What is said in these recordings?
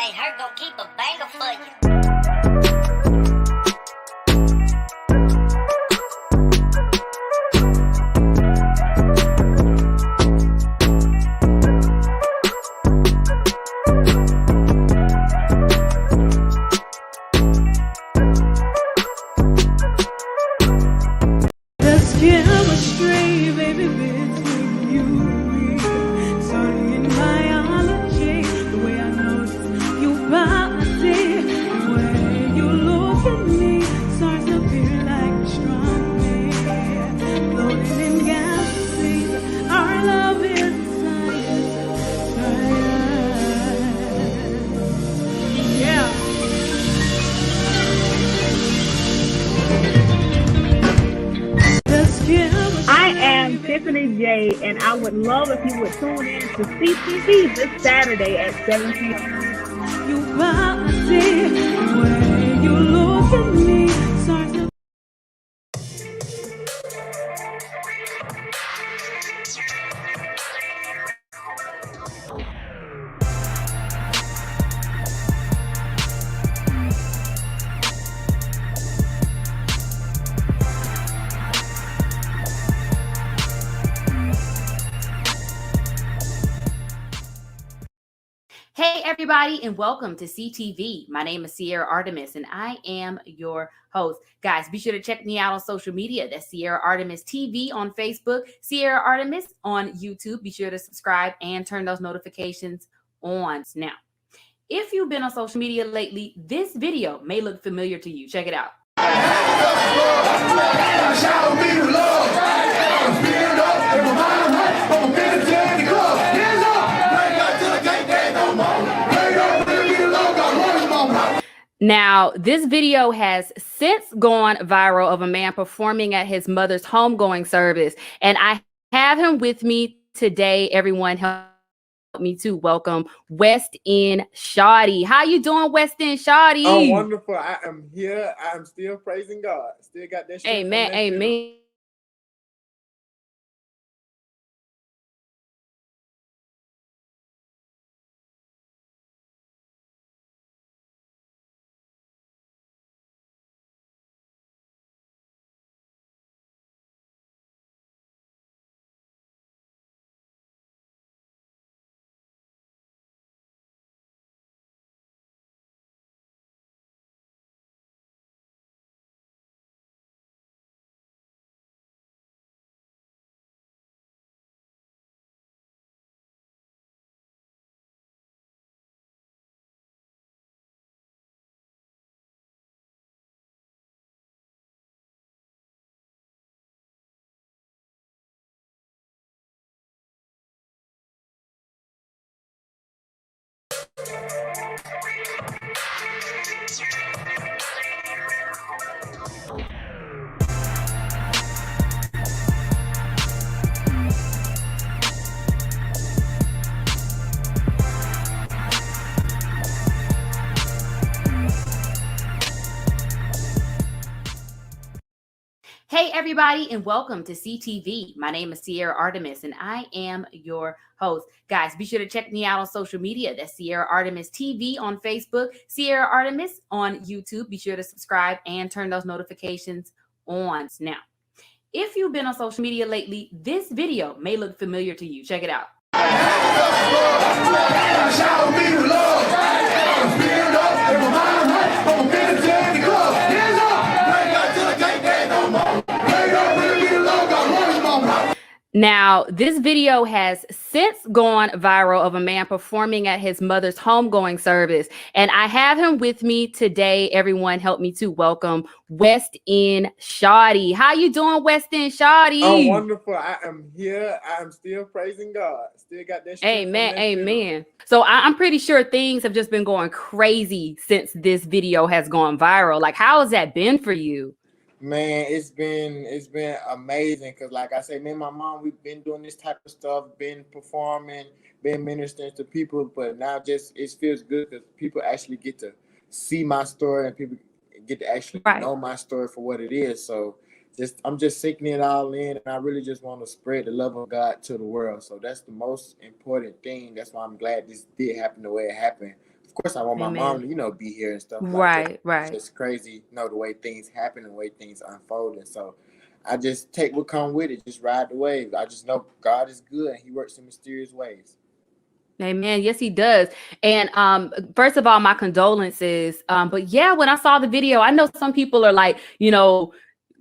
ain't hurt, gon' keep a banger for you. Chemistry, baby, between you and me. Starting in biology, the way I notice you body, the way you look at me starts to feel like a strong man. Floating in galaxies, our love is science. Yeah. I am Tiffany J, and I would love if you would tune in to SiTV this Saturday at 7 p.m. You body, the way you look at me starts to Hey everybody, and welcome to SiTV. My name is Sierra Artemis, and I am your host. Guys, be sure to check me out on social media. That's Sierra Artemis TV on Facebook, Sierra Artemis on YouTube. Be sure to subscribe and turn those notifications on. Now, if you've been on social media lately, this video may look familiar to you. Check it out. Now, this video has since gone viral of a man performing at his mother's homegoing service. And I have him with me today. Everyone help me to welcome WestEndShawty. How you doing, WestEndShawty? Oh, wonderful. I am here. I'm still praising God. Still got that shit. Amen. Amen. Hey everybody, and welcome to SiTV. My name is Sierra Artemis, and I am your host. Guys, be sure to check me out on social media. That's Sierra Artemis TV on Facebook, Sierra Artemis on YouTube. Be sure to subscribe and turn those notifications on. Now, if you've been on social media lately, this video may look familiar to you. Check it out. Now, this video has since gone viral of a man performing at his mother's homegoing service. And I have him with me today. Everyone help me to welcome WestEndShawty. How you doing, WestEndShawty? Oh, wonderful. I am here. I'm still praising God. Still got that shit. Amen. Amen. So I'm pretty sure things have just been going crazy since this video has gone viral. Like, how has that been for you? Man, it's been amazing because, like I say, me and my mom, we've been doing this type of stuff, been performing, been ministering to people, but now just it feels good because people actually get to see my story and people get to actually know my story for what it is. So I'm just taking it all in, and I really just want to spread the love of God to the world. So that's the most important thing. That's why I'm glad this did happen the way it happened. Of course, I want my Amen. mom to, you know, be here and stuff like that. Right, right. It's just crazy, you know, the way things happen and the way things unfold. And so I just take what come with it, just ride the wave. I just know God is good and he works in mysterious ways. Amen. Yes, he does. And first of all, my condolences. But yeah, when I saw the video, I know some people are like, you know,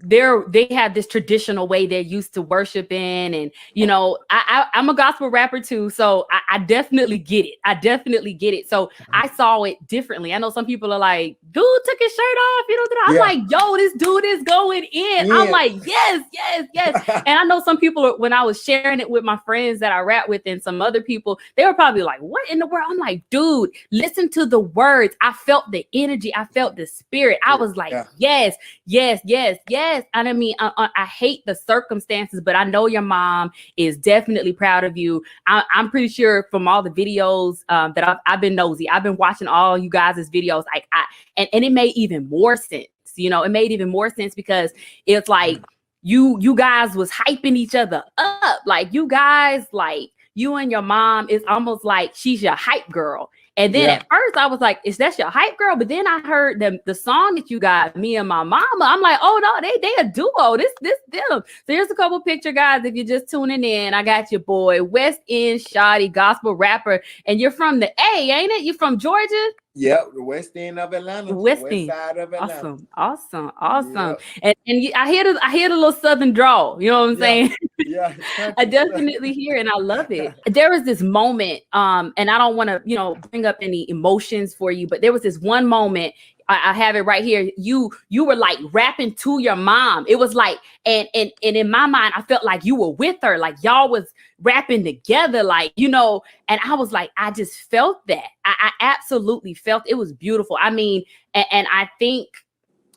they have this traditional way they're used to worshiping, and you know, I'm a gospel rapper too, so I definitely get it. I definitely get it. So I saw it differently. I know some people are like, dude took his shirt off, you know. I'm like, yo, this dude is going in. I'm like, yes, yes, yes. And I know some people, when I was sharing it with my friends that I rap with and some other people, they were probably like, what in the world? I'm like, dude, listen to the words. I felt the energy. I felt the spirit. I was like, yes, yes, yes, yes. And I mean, I hate the circumstances, but I know your mom is definitely proud of you. I'm pretty sure from all the videos that I've been nosy. I've been watching all you guys' videos. Like and it made even more sense. You know, it made even more sense because it's like you guys was hyping each other up. Like you guys, like you and your mom, it's almost like she's your hype girl. And then at first I was like, is that your hype girl? But then I heard the song that you got, Me and My Mama. I'm like, oh no, they a duo. This them. So here's a couple picture, guys. If you're just tuning in, I got your boy, WestEndShawty, gospel rapper. And you're from the A, ain't it? You from Georgia? Yep, the West End of Atlanta. West Side of Atlanta. Awesome. Yep. And I hear the little Southern drawl. You know what I'm saying? Yeah, I definitely hear it, and I love it. There was this moment, and I don't want to, you know, bring up any emotions for you, but there was this one moment. I have it right here. You were like rapping to your mom. It was like, and in my mind, I felt like you were with her, like y'all was rapping together, like, you know, and I was like, I just felt that. I absolutely felt it was beautiful. I mean, and I think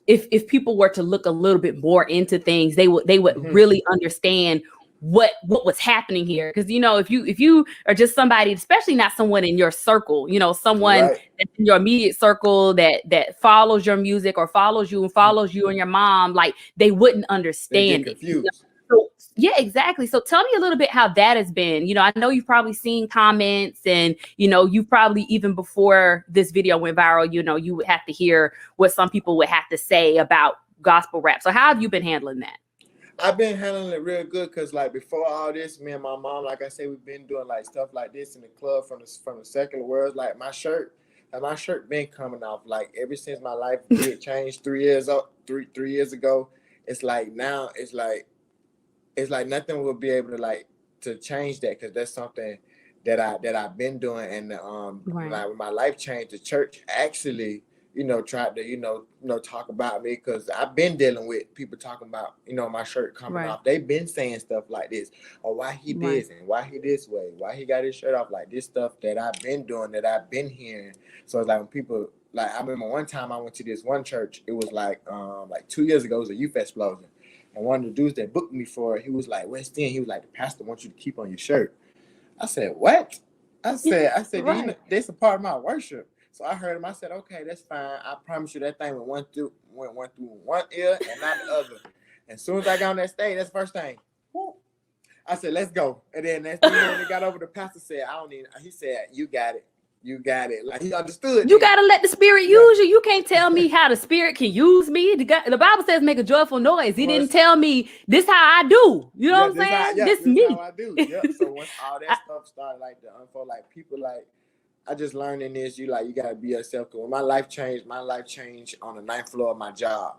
if people were to look a little bit more into things, they would really understand what was happening here. Because, you know, if you are just somebody, especially not someone in your circle, you know, someone that's in your immediate circle that follows your music or follows you and your mom, like they wouldn't understand it. You know? So, yeah, exactly. So tell me a little bit how that has been. You know, I know you've probably seen comments, and you know, you probably, even before this video went viral, you know, you would have to hear what some people would have to say about gospel rap. So how have you been handling that? I've been handling it real good because, like, before all this, me and my mom, like I said, we've been doing like stuff like this in the club from the secular world. Like my shirt been coming off like ever since my life did change 3 years ago. It's like now it's like nothing will be able to change that, because that's something that I've been doing. And like when my life changed, the church actually, you know, tried to, you know, talk about me, because I've been dealing with people talking about, you know, my shirt coming off. They've been saying stuff like this, or why he this and why he this way, why he got his shirt off, like this stuff that I've been doing, that I've been hearing. So it's like when people, like, I remember one time I went to this one church, it was like 2 years ago, it was a youth explosion. And one of the dudes that booked me for it, he was like, West End, he was like, the pastor wants you to keep on your shirt. I said, what? I said, you know, this a part of my worship. So I heard him. I said, okay, that's fine. I promise you that thing went through one ear and not the other. And as soon as I got on that stage, that's the first thing. Whoop, I said, let's go. And then that's when he got over, the pastor said, he said, you got it. You got it. Like, he understood. You got to let the spirit use you. You can't tell me how the spirit can use me. The Bible says make a joyful noise. He didn't tell me this how I do. You know what I'm saying? This me. How I do. Yep. So once all that stuff started like to unfold, like people like, I just learned in this, you gotta be yourself. Cause when my life changed on the 9th floor of my job.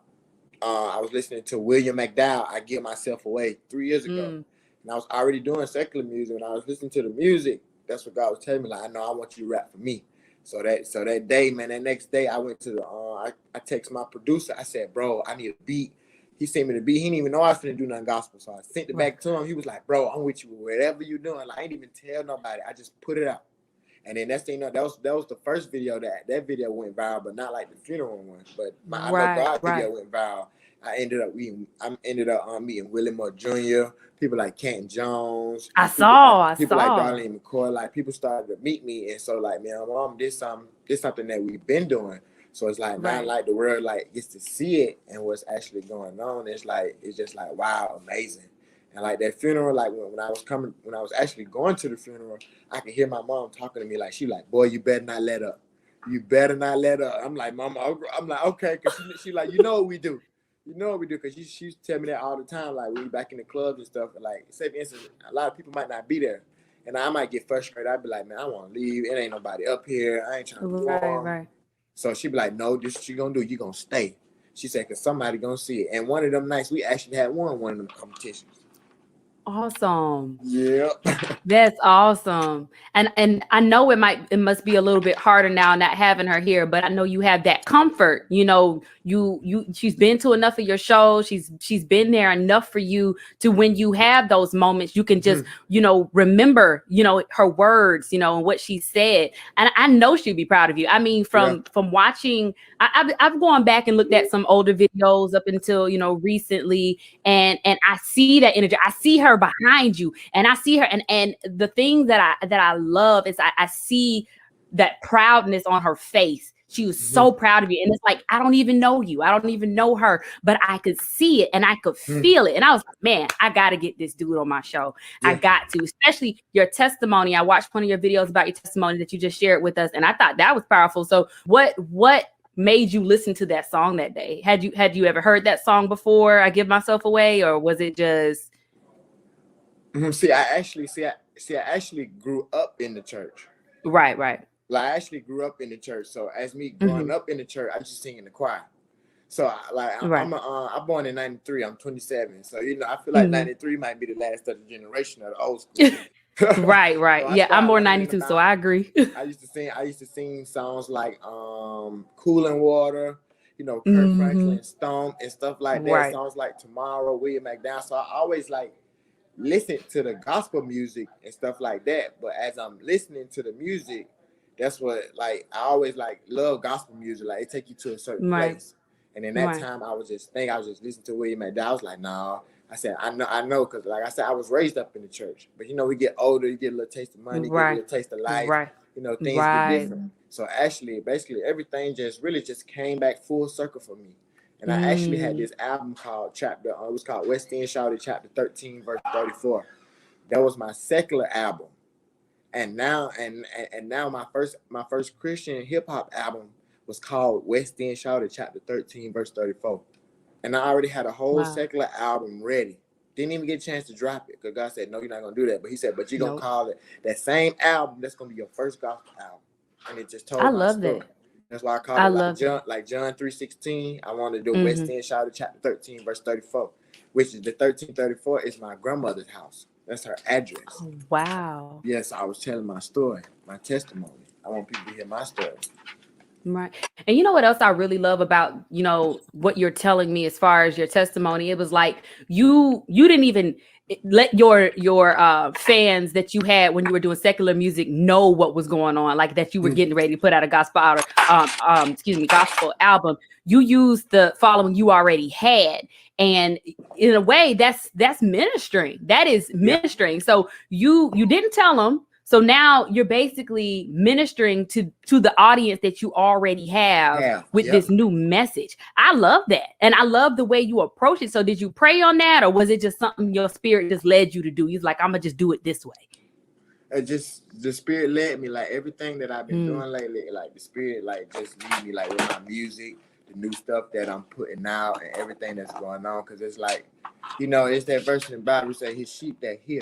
I was listening to William McDowell, I Give Myself Away, 3 years ago. And I was already doing secular music. When I was listening to the music, that's what God was telling me. Like, I know I want you to rap for me. So that day, man, that next day I went to the I text my producer. I said, bro, I need a beat. He sent me the beat. He didn't even know I was finna do nothing gospel. So I sent it back to him. He was like, bro, I'm with you whatever you're doing. Like, I ain't even tell nobody. I just put it out. And then that was the first video that video went viral, but not like the funeral one. But my God video went viral. I ended up meeting Willie Moore Jr., people like Canton Jones. People like Darlene McCoy. Like, people started to meet me, and so like, man, mom, this something that we've been doing. So it's like now, like, the world like gets to see it and what's actually going on. It's just like, wow, amazing. And like that funeral, like when I was actually going to the funeral, I could hear my mom talking to me, like, she like, boy, you better not let up. You better not let her. I'm like, Mama. I'm like, okay, because she like, you know what we do. You know what we do, because she used to tell me that all the time. Like, we back in the clubs and stuff. And like, say for instance, a lot of people might not be there, and I might get frustrated. I'd be like, man, I want to leave. It ain't nobody up here. I ain't trying to perform. Right. So she'd be like, no, this what you gonna do. You gonna stay. She said, because somebody gonna see it. And one of them nights, we actually had one of them competitions. Awesome. Yeah. That's awesome. And I know it must be a little bit harder now not having her here, but I know you have that comfort. You know, she's been to enough of your shows. She's been there enough for you to, when you have those moments, you can just, you know, remember, you know, her words, you know, and what she said. And I know she'd be proud of you. I mean, from watching, I've gone back and looked at some older videos up until, you know, recently, and I see that energy. I see her behind you, and I see her, and the thing that I love is I see that proudness on her face. She was so proud of you, and it's like, I don't even know you, I don't even know her, but I could see it and I could feel it, and I was like, man, I got to get this dude on my show. I got to, especially your testimony. I watched one of your videos about your testimony that you just shared with us, and I thought that was powerful. So what made you listen to that song that day? Had you ever heard that song before, I Give Myself Away, or was it just? See, I actually grew up in the church. Right. Like, I actually grew up in the church. So as me growing up in the church, I used to sing in the choir. So I'm born in 93. I'm 27. So, you know, I feel like 93 might be the last of the generation of the old school. Right. So yeah, I'm born 92, so I agree. I used to sing songs like Cool and Water, you know, Kirk Franklin, Stomp, and stuff like that. Right. Songs like Tomorrow, William McDowell. So I always like listen to the gospel music and stuff like that. But as I'm listening to the music, that's what, like, I always like love gospel music. Like, it take you to a certain place. And in that time, I was just listening to William McDowell. I was like, nah. I said, I know, because like I said, I was raised up in the church. But you know, we get older, you get a little taste of money, you get a little taste of life. You know, things get different. So actually, basically, everything really came back full circle for me. And I actually had this album called it was called WestEndShawty Chapter 13, verse 34. That was my secular album. And now my first Christian hip hop album was called WestEndShawty Chapter 13, verse 34. And I already had a whole secular album ready. Didn't even get a chance to drop it, because God said, no, you're not gonna do that. But he said, but you're gonna call it that same album, that's gonna be your first gospel album. And it just told my story. That. That's why I call it like John 3:16. I wanted to do WestEndShawty Chapter 13, verse 34, which is the 1334 is my grandmother's house. That's her address. Oh, wow. Yes, I was telling my story, my testimony. I want people to hear my story. Right. And you know what else I really love about, you know, what you're telling me as far as your testimony? It was like you didn't even let your fans that you had when you were doing secular music know what was going on, like that you were getting ready to put out a gospel gospel album. You used the following you already had, and in a way that's ministering. That is ministering. So you didn't tell them. So now you're basically ministering to the audience that you already have with this new message. I love that. And I love the way you approach it. So did you pray on that, or was it just something your spirit just led you to do? You're like, I'm going to just do it this way. Just the spirit led me, like everything that I've been doing lately, like the spirit like just lead me, like with my music, the new stuff that I'm putting out and everything that's going on. Because it's like, you know, it's that verse in the Bible say his sheep that hear.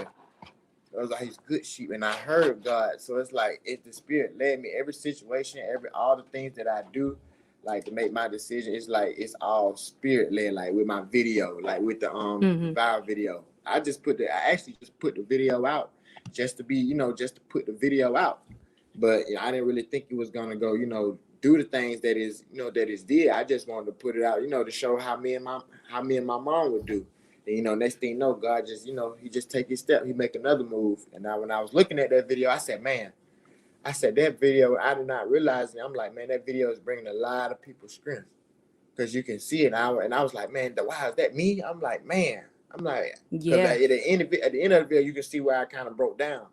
Those are his good sheep, and I heard God. So it's like, if the spirit led me, every situation, all the things that I do, like to make my decision, it's like it's all spirit led. Like with my video, like with the viral video, I actually just put the video out just to be, you know, just to put the video out. But you know, I didn't really think it was gonna go, you know, do the things that is, you know, that is did. I just wanted to put it out, you know, to show how me and my mom would do. And, you know, next thing you know, God just, you know, he just take his step, he make another move. And now when I was looking at that video, I said, that video, I did not realize it. I'm like, man, that video is bringing a lot of people's strength, because you can see it. And I was like, man, wow, is that me? I'm like, man, at the end of the video, you can see where I kind of broke down.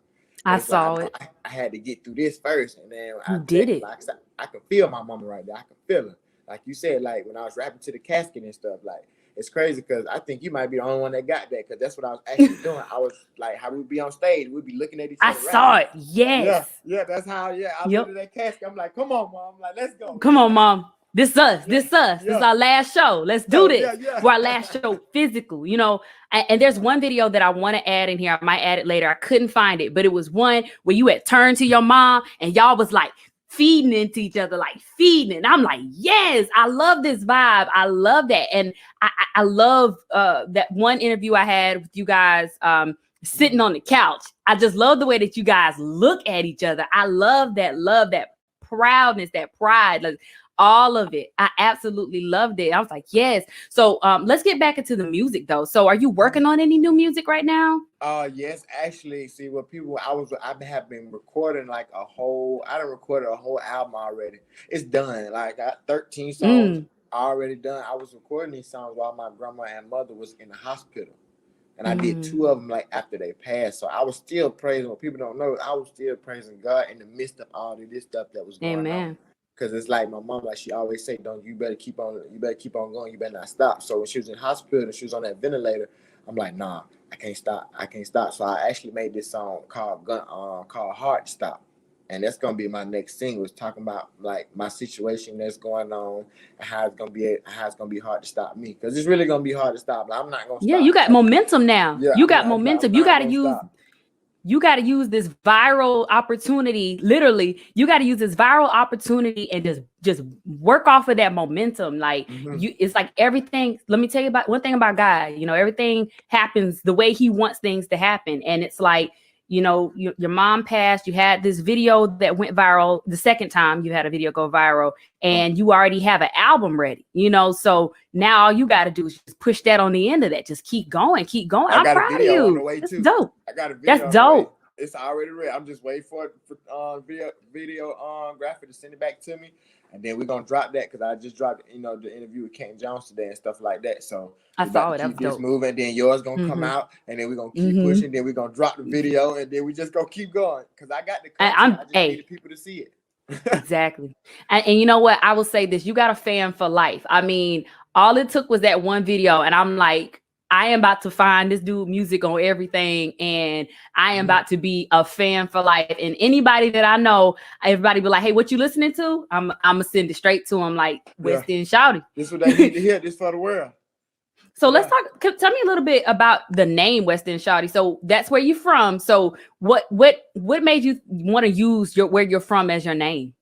I saw it. I had to get through this first. And then I did it. Like, I can feel my mama right there. I can feel her. Like you said, like when I was rapping to the casket and stuff, like, it's crazy because I think you might be the only one that got that because that's what I was actually doing. I was like, how we'd be on stage, we'd be looking at each I other. saw it. Yes. Yeah, that's how. Yeah, I Yep. looked at that casket. I'm like, come on, mom. I'm like, let's go. Come on, mom. This us. This us. This is our last show. Let's do this. We're our last show physical, you know. And there's one video that I want to add in here. I might add it later. I couldn't find it, but it was one where you had turned to your mom and y'all was like feeding into each other, like feeding. And I'm like, yes, I love this vibe. I love that. And I love that one interview I had with you guys sitting on the couch. I just love the way that you guys look at each other. I love that proudness, that pride, like all of it. I absolutely loved it. I was like, yes. So let's get back into the music though. So are you working on any new music right now? Yes, actually, see what people I have been recording like I done recorded a whole album already. It's done. Like I got 13 songs already done. I was recording these songs while my grandma and mother was in the hospital. And I did 2 of them like after they passed. So I was still praising. What people don't know, I was still praising God in the midst of all of this stuff that was going on. Because it's like my mom, like she always say, you better keep on going, you better not stop. So when she was in hospital and she was on that ventilator, I'm like, nah, I can't stop. So I actually made this song called Hard to Stop. And that's gonna be my next single. It's talking about like my situation that's going on and how it's gonna be hard to stop me. Because it's really gonna be hard to stop. Like, I'm not gonna stop. Yeah, you got momentum now. Yeah, you got momentum. You got to use this viral opportunity. Literally, you got to use this viral opportunity and just work off of that momentum. Like it's like everything. Let me tell you about one thing about God. You know, everything happens the way He wants things to happen. And it's like, you know, your mom passed. You had this video that went viral. The second time you had a video go viral, and you already have an album ready. You know, so now all you got to do is just push that on the end of that. Just keep going. I'm proud of you. On the way too. Dope. I got a video. That's dope. It's already ready. I'm just waiting for video graphic to send it back to me, and then we're gonna drop that because I just dropped the interview with Kent Jones today and stuff like that. So I saw it. Keep this moving. Then yours gonna come out, and then we're gonna keep pushing. Then we're gonna drop the video, and then we just gonna keep going because I got the content. I just need people to see it. Exactly. And you know what? I will say this: you got a fan for life. I mean, all it took was that one video, and I'm like, I am about to find this dude music on everything, and I am about to be a fan for life. And anybody that I know, everybody be like, "Hey, what you listening to?" I'm gonna send it straight to them, like WestEndShawty. This is what they need to hear. This for the world. So let's talk. Tell me a little bit about the name WestEndShawty. So that's where you're from. So what made you want to use where you're from as your name?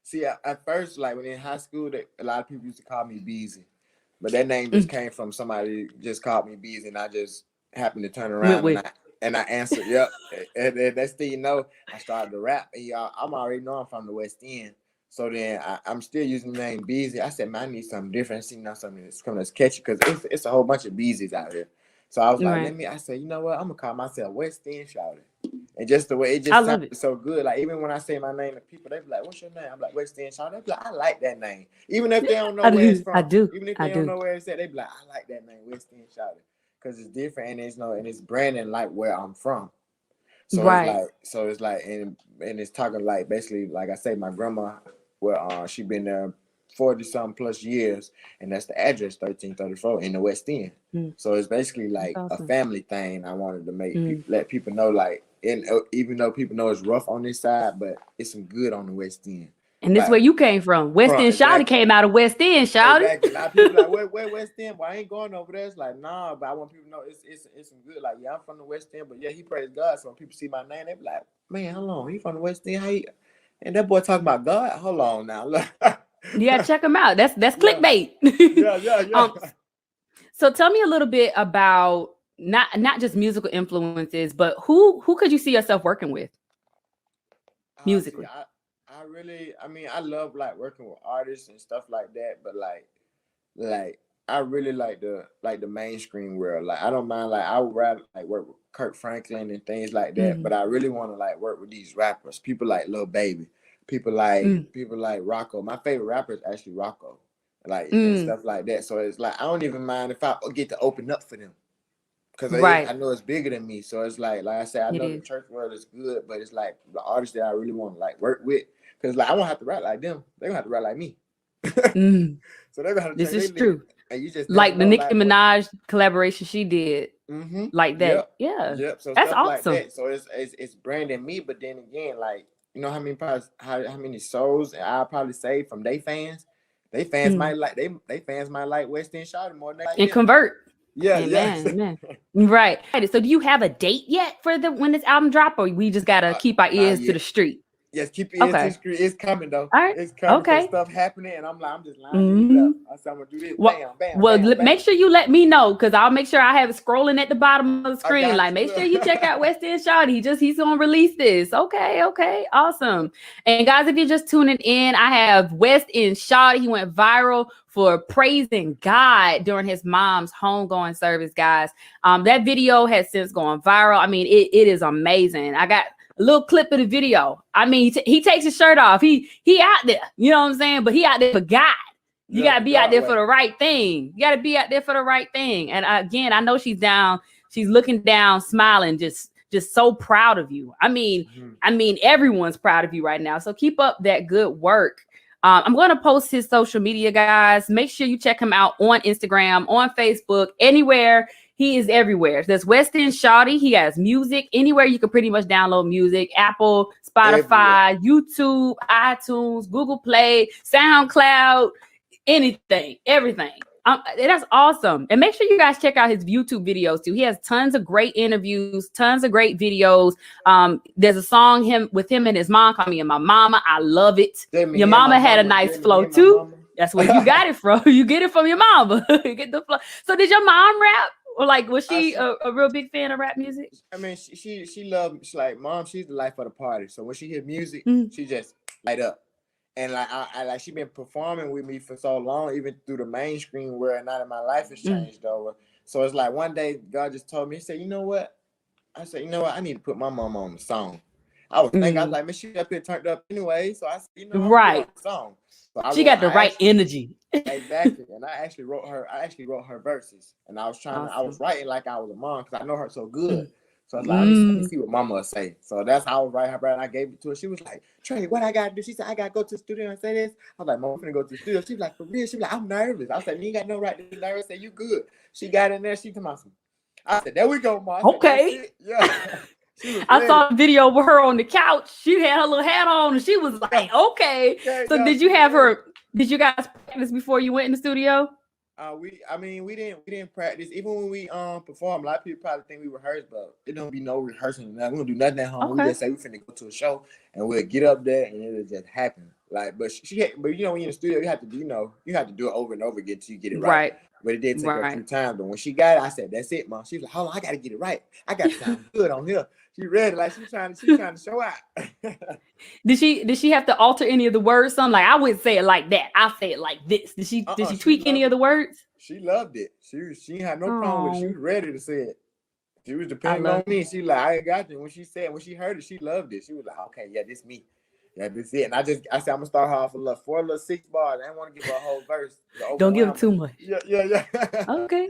See, at first, like when in high school, a lot of people used to call me Beezy. But that name just came from somebody just called me Beezy, and I just happened to turn around and I answered, yep. And that's still, I started to rap. And I'm already know I'm from the West End. So then I'm still using the name Beezy. I said, man, I need something different. I see something that's catchy because it's a whole bunch of Beezys out here. So I was like, I said, you know what? I'm going to call myself WestEndShawty. And just the way it just sounded so good. Like, even when I say my name to people, they be like, what's your name? I'm like, WestEndShawty. They be like, I like that name. Even if they don't know where it's from. Even if they don't know where it's at, they be like, I like that name, WestEndShawty. Because it's different and it's branding like where I'm from. So it's like, and it's talking like, basically, like I say, my grandma, she been there 40-something plus years, and that's the address 1334 in the West End. So it's basically like a family thing. I wanted to make let people know, like, even though people know it's rough on this side, but it's some good on the West End. And this is where you came from. WestEndShawty came out of West End, Shawty. Exactly. A lot of people like, where West End? Well, I ain't going over there. It's like, nah, but I want people to know it's some good. Like, yeah, I'm from the West End, but yeah, he praised God. So when people see my name, they be like, man, hold on, he from the West End? How he? And that boy talking about God? Hold on now. Yeah, check him out. That's clickbait. Yeah. So tell me a little bit about not just musical influences, but who could you see yourself working with musically? I love like working with artists and stuff like that, but like I really like the mainstream world. Like, I don't mind, like, I would rather like work with Kirk Franklin and things like that, but I really want to like work with these rappers, people like Lil Baby, people like Rocco. My favorite rapper is actually Rocco, like and stuff like that. So it's like I don't even mind if I get to open up for them, because I know it's bigger than me. So it's like I said, I know the church world is good, but it's like the artists that I really want to like work with, because like I won't have to rap like them. They're gonna have to rap like me. So they're gonna have to. This is true. And you just never Like the know, Nicki like Minaj collaboration she did, like that. Yep. Yeah, Yep. So that's stuff like awesome. that. So it's branding me, but then again, like you know how many probably, how many souls I'll probably save from they fans. They fans might like they fans might like WestEndShawty more than they like And them. convert. Yeah, Amen. yeah. Amen. Right. So do you have a date yet for the when this album drop, or we just gotta keep our ears to the street? Yes, keep your ears to the Okay. street. It's coming though. All right. It's coming because Okay. stuff happening, and I'm just lining it up. I said I'm gonna do this. Bam, bam, Well, bam, bam. make sure you let me know, because I'll make sure I have it scrolling at the bottom of the screen. Like, make sure you check out WestEndShawty. He's gonna release this. Okay, awesome. And guys, if you're just tuning in, I have WestEndShawty. He went viral for praising God during his mom's homegoing service, guys. That video has since gone viral. I mean, it is amazing. I got a little clip of the video. I mean, he takes his shirt off. He out there, you know what I'm saying? But he out there for God. You gotta be out there for the right thing. You gotta be out there for the right thing. And again, I know she's down. She's looking down, smiling, just so proud of you. I mean, everyone's proud of you right now. So keep up that good work. I'm going to post his social media, guys. Make sure you check him out on Instagram, on Facebook, anywhere. He is everywhere. There's WestEndShawty. He has music anywhere you can pretty much download music. Apple, Spotify, YouTube, iTunes, Google Play, SoundCloud, anything, everything. That's awesome. And make sure you guys check out his YouTube videos too. He has tons of great interviews, tons of great videos. There's a song with him and his mom called Me and My Mama. I love it. Your mama had a nice flow too. That's where you got it from. You get it from your mama. You get the flow. So did your mom rap? Or like, was she a real big fan of rap music? I mean, she loved. She's like, Mom, she's the life of the party. So when she hear music, she just light up. And like I like she been performing with me for so long, even through the mainstream world. Now that my life has changed over, so it's like one day God just told me, He said, "You know what?" I said, "You know what? I need to put my mama on the song." I was thinking, I was like, "Man, she up here turned up anyway." So I said, "You know, right, the song." So she got the right energy. Exactly, and I actually wrote her verses, and I was writing like I was a mom because I know her so good. So I was like, let me see what Mama say. So that's how I was writing her, brother. I gave it to her. She was like, Trey, what I got to do? She said, I got to go to the studio and say this. I was like, Mom, I'm going to go to the studio. She was like, for real? She was like, I'm nervous. I said, you ain't got no right to be nervous. I said, you good. She got in there. She told me, I said, there we go, Mom. Okay. Yeah. I saw a video with her on the couch. She had her little hat on and she was like, okay. So did you guys practice before you went in the studio? We didn't practice. Even when we perform, a lot of people probably think we rehearsed, but it don't be no rehearsing. We don't do nothing at home. Okay. We just say we finna go to a show and we'll get up there and it'll just happen. Like, but when you're in the studio, you have to do it over and over again till you get it right. But it did take her a few times. But when she got it, I said, "That's it, Mom." She was like, "Hold on, I gotta get it right. I gotta sound good on here." She ready, like she's trying to show out. Did she have to alter any of the words? Something like, I wouldn't say it like that. I say it like this. Did she tweak any of the words? She loved it. She had no problem with it. She was ready to say it. She was depending on me. She like, I got you. When she heard it, she loved it. She was like, okay, yeah, this me. Yeah, this it. And I said, I'm gonna start her off with 4 6 bars. I didn't want to give her a whole verse. Don't give her too much. Yeah. Okay.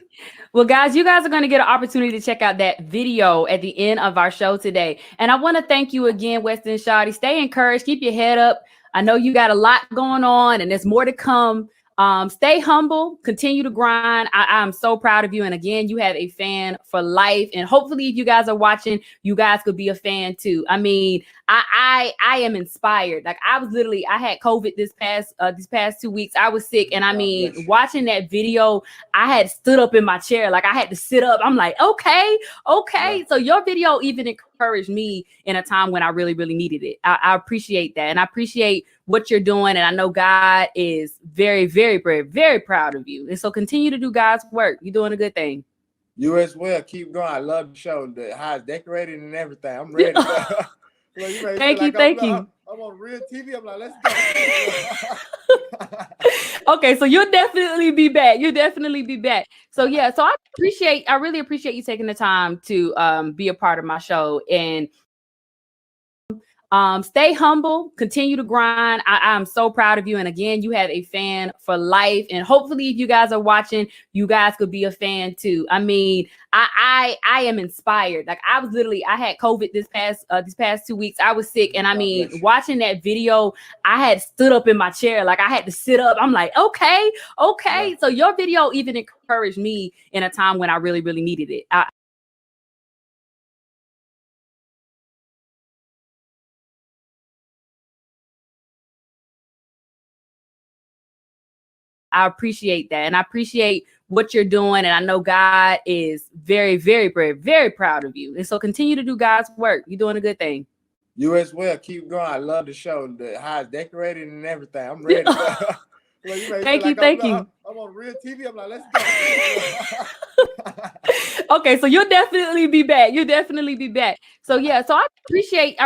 Well, guys, you guys are going to get an opportunity to check out that video at the end of our show today. And I want to thank you again, WestEndShawty. Stay encouraged. Keep your head up. I know you got a lot going on and there's more to come. Stay humble, continue to grind. I'm so proud of you. And again, you have a fan for life. And hopefully if you guys are watching, you guys could be a fan too. I mean, I am inspired. Like I had COVID this past 2 weeks. I was sick. And I mean, watching that video, I had stood up in my chair. Like I had to sit up. I'm like, okay. Yeah. So your video even encouraged me in a time when I really, really needed it. I appreciate that. And I appreciate what you're doing. And I know God is very, very, very, very proud of you. And so continue to do God's work. You're doing a good thing. You as well. Keep going. I love the show. How it's decorated and everything. I'm ready. Thank you. I'm on real TV. I'm like, let's go. Okay, so you'll definitely be back. So yeah, so I really appreciate you taking the time to be a part of my show. And Stay humble, continue to grind. I'm so proud of you. And again, you have a fan for life. And hopefully if you guys are watching, you guys could be a fan too. I mean, I am inspired. Like I had COVID this past 2 weeks. I was sick. And I mean, watching that video, I had stood up in my chair. Like I had to sit up. I'm like, okay. Yeah. So your video even encouraged me in a time when I really, really needed it. I appreciate that. And I appreciate what you're doing. And I know God is very, very, very, very proud of you. And so continue to do God's work. You're doing a good thing. You as well. Keep going. I love the show. How it's decorated and everything. I'm ready. Thank you. I'm on real TV. I'm like, let's go. Okay, so you'll definitely be back. So yeah, so I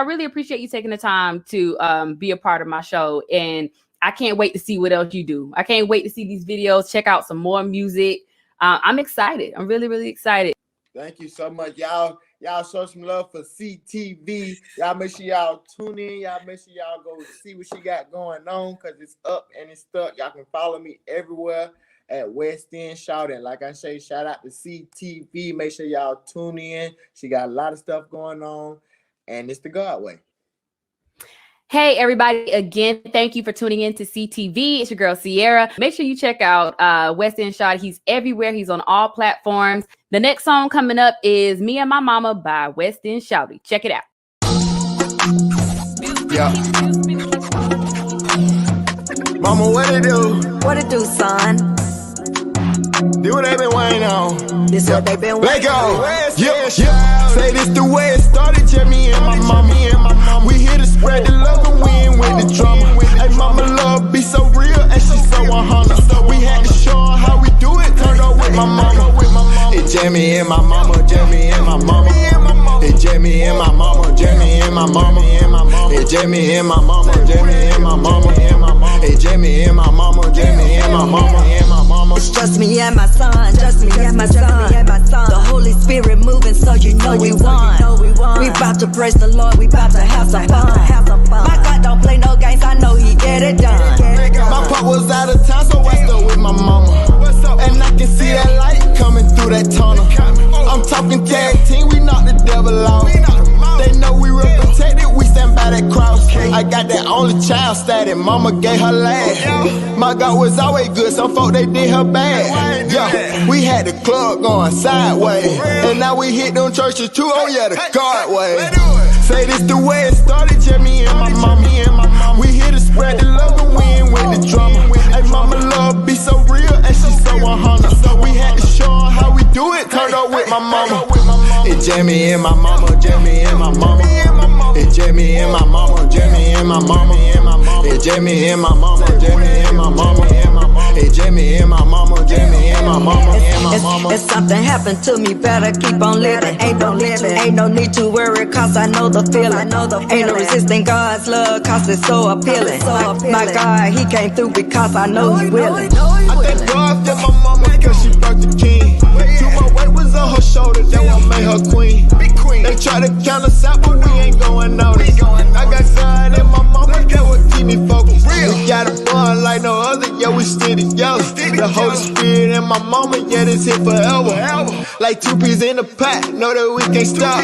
really appreciate you taking the time to be a part of my show. And I can't wait to see what else you do. I can't wait to see these videos, check out some more music. I'm excited. I'm really, really excited. Thank you so much. Y'all show some love for SiTV. Y'all make sure y'all tune in. Y'all make sure y'all go see what she got going on because it's up and it's stuck. Y'all can follow me everywhere at WestEndShawty. And like I say, shout out to SiTV. Make sure y'all tune in. She got a lot of stuff going on. And it's the God way. Hey, everybody. Again, thank you for tuning in to SiTV. It's your girl, Sierra. Make sure you check out WestEndShawty. He's everywhere. He's on all platforms. The next song coming up is Me and My Mama by WestEndShawty. Check it out. Yeah. Mama, what it do? What it do, son? Do what they been waiting on. This what they been waiting on. Yeah. Say this the way it started, Jimmy and my mama. We here to spread the love and we ain't with the drama. Hey, mama love be so real and she so 100. We had to show her how we do it. Turned up with my mama. It's Jamie and my mama, Jamie and my mama. It's Jamie and my mama, Jamie and my mama. It's Jamie and my mama, Jamie and my mama. It's Jamie and my mama, Jamie and my mama. It's just me and my son, just me and my son. The Holy Spirit moving, so you know we won. We about to praise the Lord, we about to have some fun. My God don't play no games, I know he get it done. My pop was out of town, so I stuck with my mama. And I can see that light coming through that tunnel. I'm talking tag team, we knock the devil out. They know we real protected, we stand by that cross. I got that only child status, mama gave her last. My God was always good, some folk they did her bad. Yeah, we had the club going sideways. And now we hit them churches too, oh yeah, the God way. Say this the way it started, Jimmy and my mama. We here to spread the love and we ain't with the drama. Hey, mama love be so real and she so 100. We had to show her how we do it, turned up with my mama. It's Jamie and my mama, Jamie and my mama. It's Jamie and my mama, Jamie and my mama. It's Jamie and my mama, Jamie and my mama. It's Jamie and my mama, Jamie and my mama. If something happened to me, better keep on living. Ain't no need to worry, cause I know the feeling. Ain't no resisting God's love, cause it's so appealing. My God, he came through because I know he willing. I thank God for my mama, cause she birthed the king. Too much weight was on her shoulders, that what made her queen. They try to count us out, but we ain't going notice. I got God and my mama, that what keep me focused. We got a bond like no other, yeah, we still together. The Holy Spirit and my mama, yeah, this here forever. Like two peas in the pot, know that we can't stop.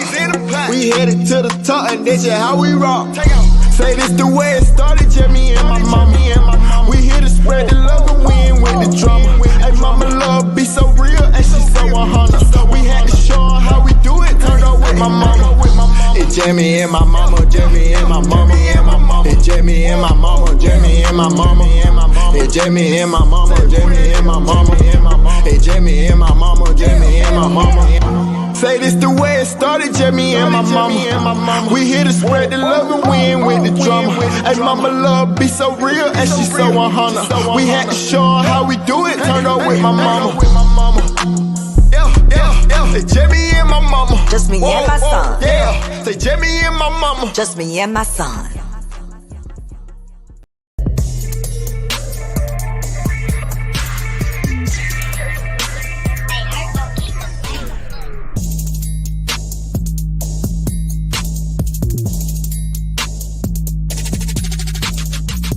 We headed to the top, and this is how we rock. Say this the way it started, Jimmy and my mama. We here to spread the love and we ain't with the drama. Hey, mama love be so real and she so 100. We had to show her how we do it, turned up with my mama. It's Jamie and my mama, Jamie and my mama. It's Jamie and my mama, Jamie and my mama. It's Jamie and my mama, Jamie and my mama. It's Jamie and my mama, Jamie and my mama. Say this the way it started, Jamie and my mama. We here to spread the love and we ain't with the drama. Hey, mama love be so real and she so 100. We had to show her how we do it, turned up with my mama. Say Jamie and my mama. Just me and my son. Yeah, say Jamie and my mama. Just me and my son.